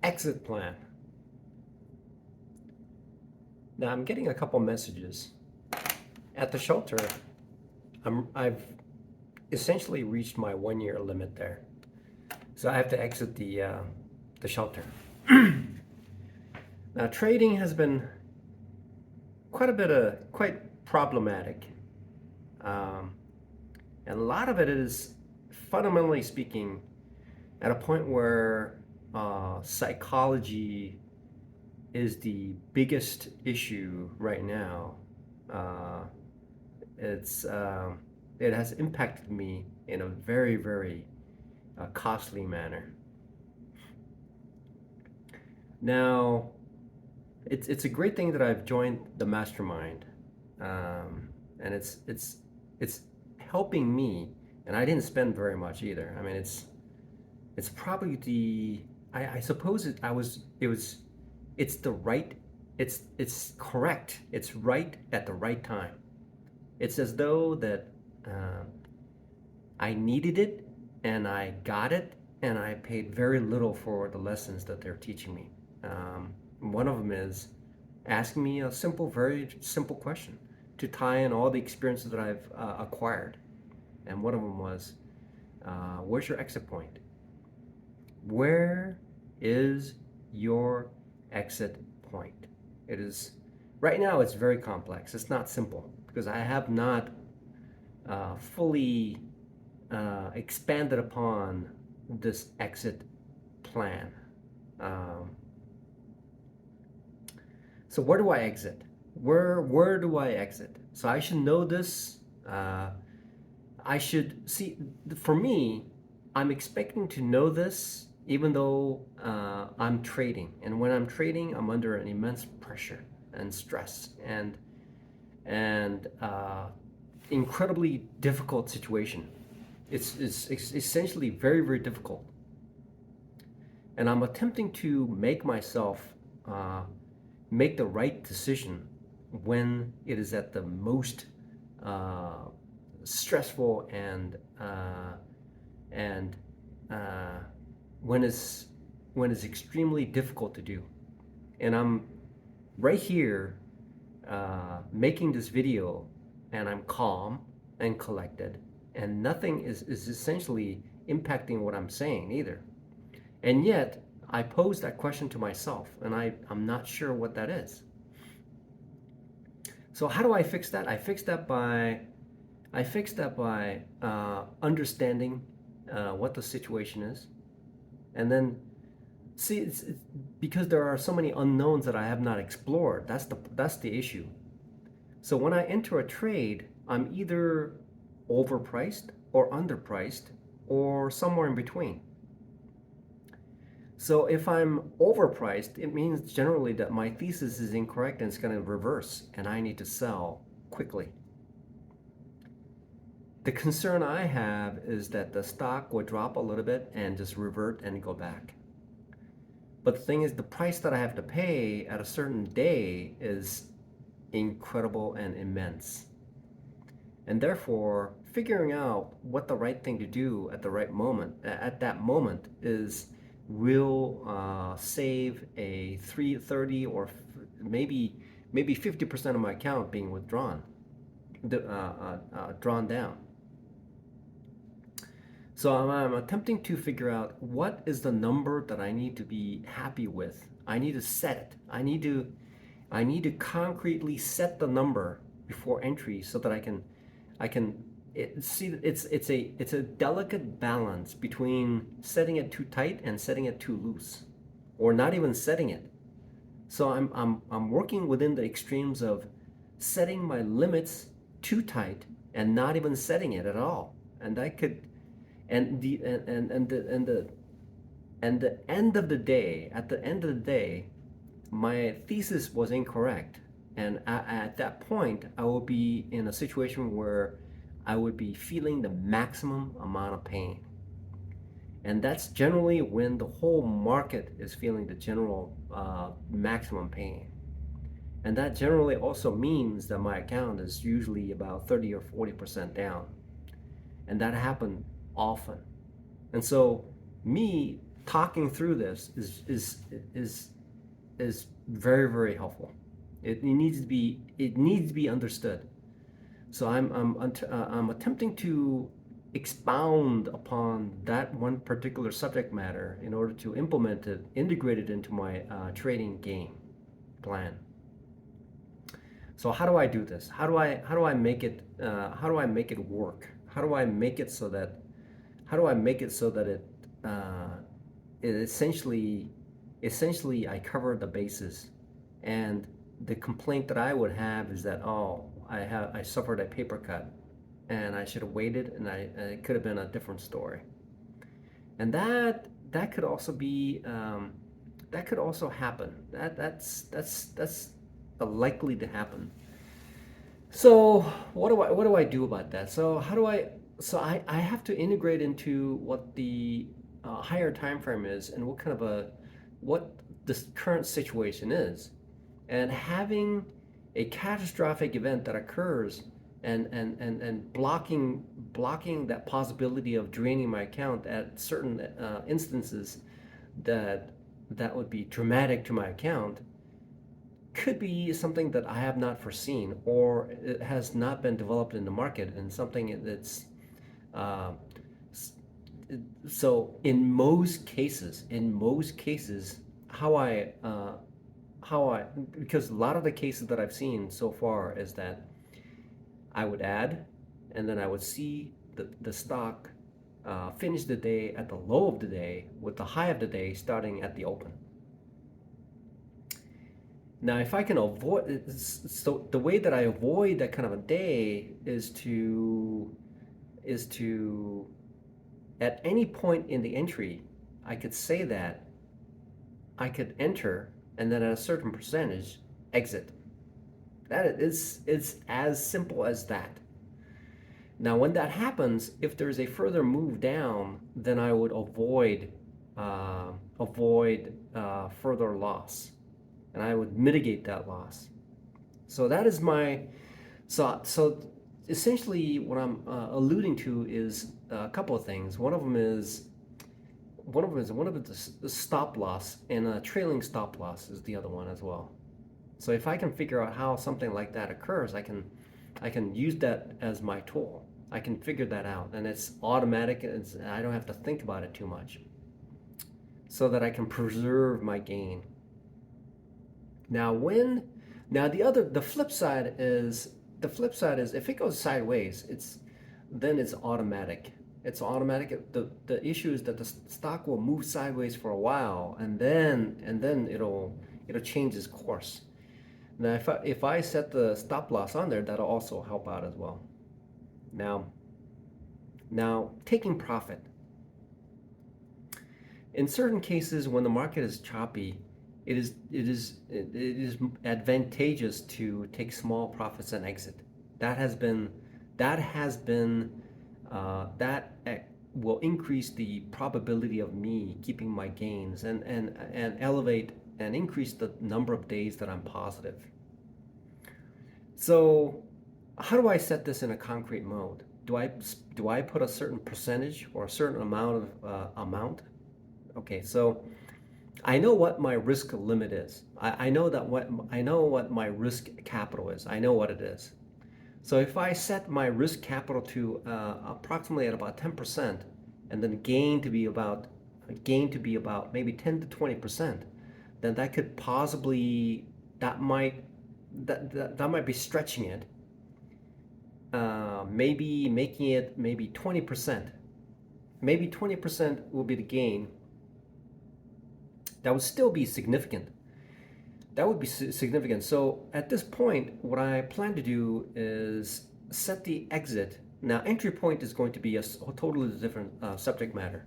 exit plan. Now I'm getting a couple messages. At the shelter, I've essentially reached my 1 year limit there. So I have to exit the shelter. Now trading has been quite problematic. Um, and a lot of it is, fundamentally speaking, at a point where psychology is the biggest issue right now. Uh, it's it has impacted me in a very costly manner. Now, it's a great thing that I've joined the mastermind, and it's helping me, and I didn't spend very much either. I mean, it's probably I suppose it's the right, it's correct, it's right at the right time. It's as though that uh, I needed it and I got it, and I paid very little for the lessons that they're teaching me. One of them is asking me a very simple question to tie in all the experiences that I've acquired. And one of them was, where's your exit point? Where is your exit point? It is, right now, it's very complex. It's not simple because I have not fully expanded upon this exit plan. Um, so where do I exit? Where do I exit? So I should know this. I should see. For me, I'm expecting to know this, even though I'm trading. And when I'm trading, I'm under an immense pressure and stress and incredibly difficult situation. It's essentially very difficult. And I'm attempting to make myself make the right decision when it is at the most uh, stressful and uh, when it's extremely difficult to do. And I'm right here making this video, and I'm calm and collected, and nothing is essentially impacting what I'm saying either. And yet, I pose that question to myself, and I'm not sure what that is. So how do I fix that? I fix that by understanding what the situation is, and then see it's because there are so many unknowns that I have not explored. That's the issue. So when I enter a trade, I'm either overpriced or underpriced or somewhere in between. So if I'm overpriced, it means generally that my thesis is incorrect and it's going to reverse and I need to sell quickly. The concern I have is that the stock would drop a little bit and just revert and go back. But the thing is, the price that I have to pay at a certain day is incredible and immense. And therefore, figuring out what the right thing to do at the right moment, at that moment, will save a 330 or maybe 50% of my account being withdrawn, drawn down. So I'm attempting to figure out what is the number that I need to be happy with. I need to set it. I need to concretely set the number before entry so that I can see it's a delicate balance between setting it too tight and setting it too loose, or not even setting it. So I'm working within the extremes of setting my limits too tight and not even setting it at all. And I could and the end of the day, at the end of the day, my thesis was incorrect. And at that point, I will be in a situation where I would be feeling the maximum amount of pain. And that's generally when the whole market is feeling the general maximum pain. And that generally also means that my account is usually about 30 or 40% down. And that happened often. And so me talking through this is is very, very helpful. It needs to be understood. So I'm attempting to expound upon that one particular subject matter in order to implement it, integrate it into my trading game plan. So how do I do this? How do I make it how do I make it work? How do I make it so that uh, it essentially I cover the bases. And the complaint that I would have is that, oh, I suffered a paper cut and I should have waited, and it could have been a different story. And that could also be that could also happen. That's likely to happen. So what do I do about that? So how do I so I have to integrate into what the higher time frame is, and what kind of a what the current situation is, and having a catastrophic event that occurs, and blocking that possibility of draining my account at certain instances that would be dramatic to my account, could be something that I have not foreseen, or it has not been developed in the market, and something that's uh, so in most cases, how I because a lot of the cases that I've seen so far is that I would add, and then I would see the stock finish the day at the low of the day with the high of the day starting at the open. Now, if I can avoid, so the way that I avoid that kind of a day is to at any point in the entry, I could say that I could enter, and then at a certain percentage exit. That is, it's as simple as that. Now, when that happens, if there's a further move down, then I would avoid further loss, and I would mitigate that loss. So that is my so essentially what I'm alluding to is a couple of things. One of it is the stop loss, and a trailing stop loss is the other one as well. So if I can figure out how something like that occurs, I can use that as my tool. I can figure that out, and it's automatic. I don't have to think about it too much, so that I can preserve my gain. Now when now the flip side is if it goes sideways, it's automatic. It's automatic. The issue is that the stock will move sideways for a while, and then it'll change its course. Now if I set the stop loss on there, that'll also help out as well. Now taking profit. In certain cases, when the market is choppy, it is advantageous to take small profits and exit. That has been that has been that will increase the probability of me keeping my gains, and elevate and increase the number of days that I'm positive. So, how do I set this in a concrete mode? Do I put a certain percentage or a certain amount? Okay, so I know what my risk limit is. I know what my risk capital is. I know what it is. So if I set my risk capital to approximately at about 10%, and then gain to be about maybe 10 to 20%, then that could possibly that might that might be stretching it. Maybe making it maybe 20%. Maybe 20% will be the gain. That would still be significant. That would be significant. So at this point, what I plan to do is set the exit. Now, entry point is going to be a totally different subject matter.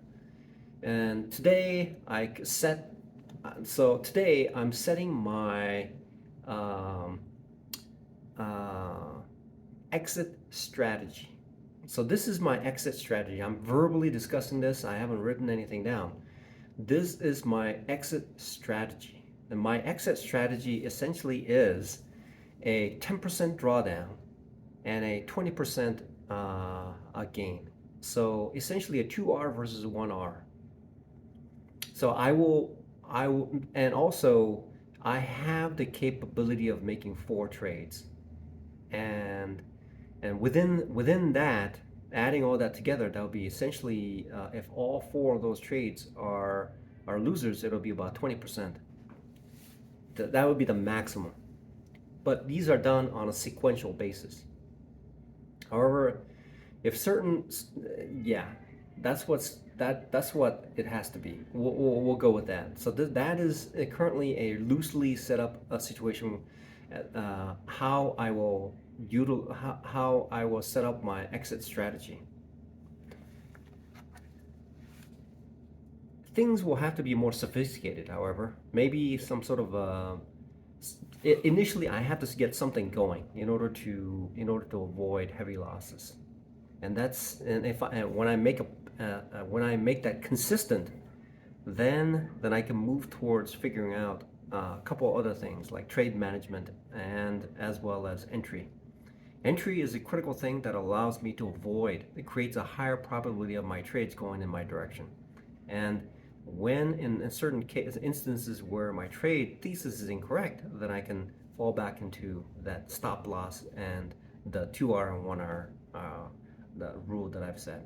And today today I'm setting my um, uh, exit strategy. So this is my exit strategy. I'm verbally discussing this. I haven't written anything down. This is my exit strategy. And my exit strategy essentially is a 10% drawdown and a 20% gain. So essentially a 2R versus 1R. So I will, and also I have the capability of making four trades, and within that, adding all that together, that would be essentially, if all four of those trades are losers, it'll be about 20%. That would be the maximum. But these are done on a sequential basis. However, if certain, yeah, that's what it has to be. We'll go with that. So that is currently a loosely set up a situation. How I will how I will set up my exit strategy. Things will have to be more sophisticated, however. Maybe some sort of initially I have to get something going in order to avoid heavy losses. And if I when I make that consistent, then I can move towards figuring out a couple other things like trade management and as well as entry. Entry is a critical thing that allows me to avoid. It creates a higher probability of my trades going in my direction. And when in certain instances where my trade thesis is incorrect, then I can fall back into that stop loss and the 2R and 1R, the rule that I've set.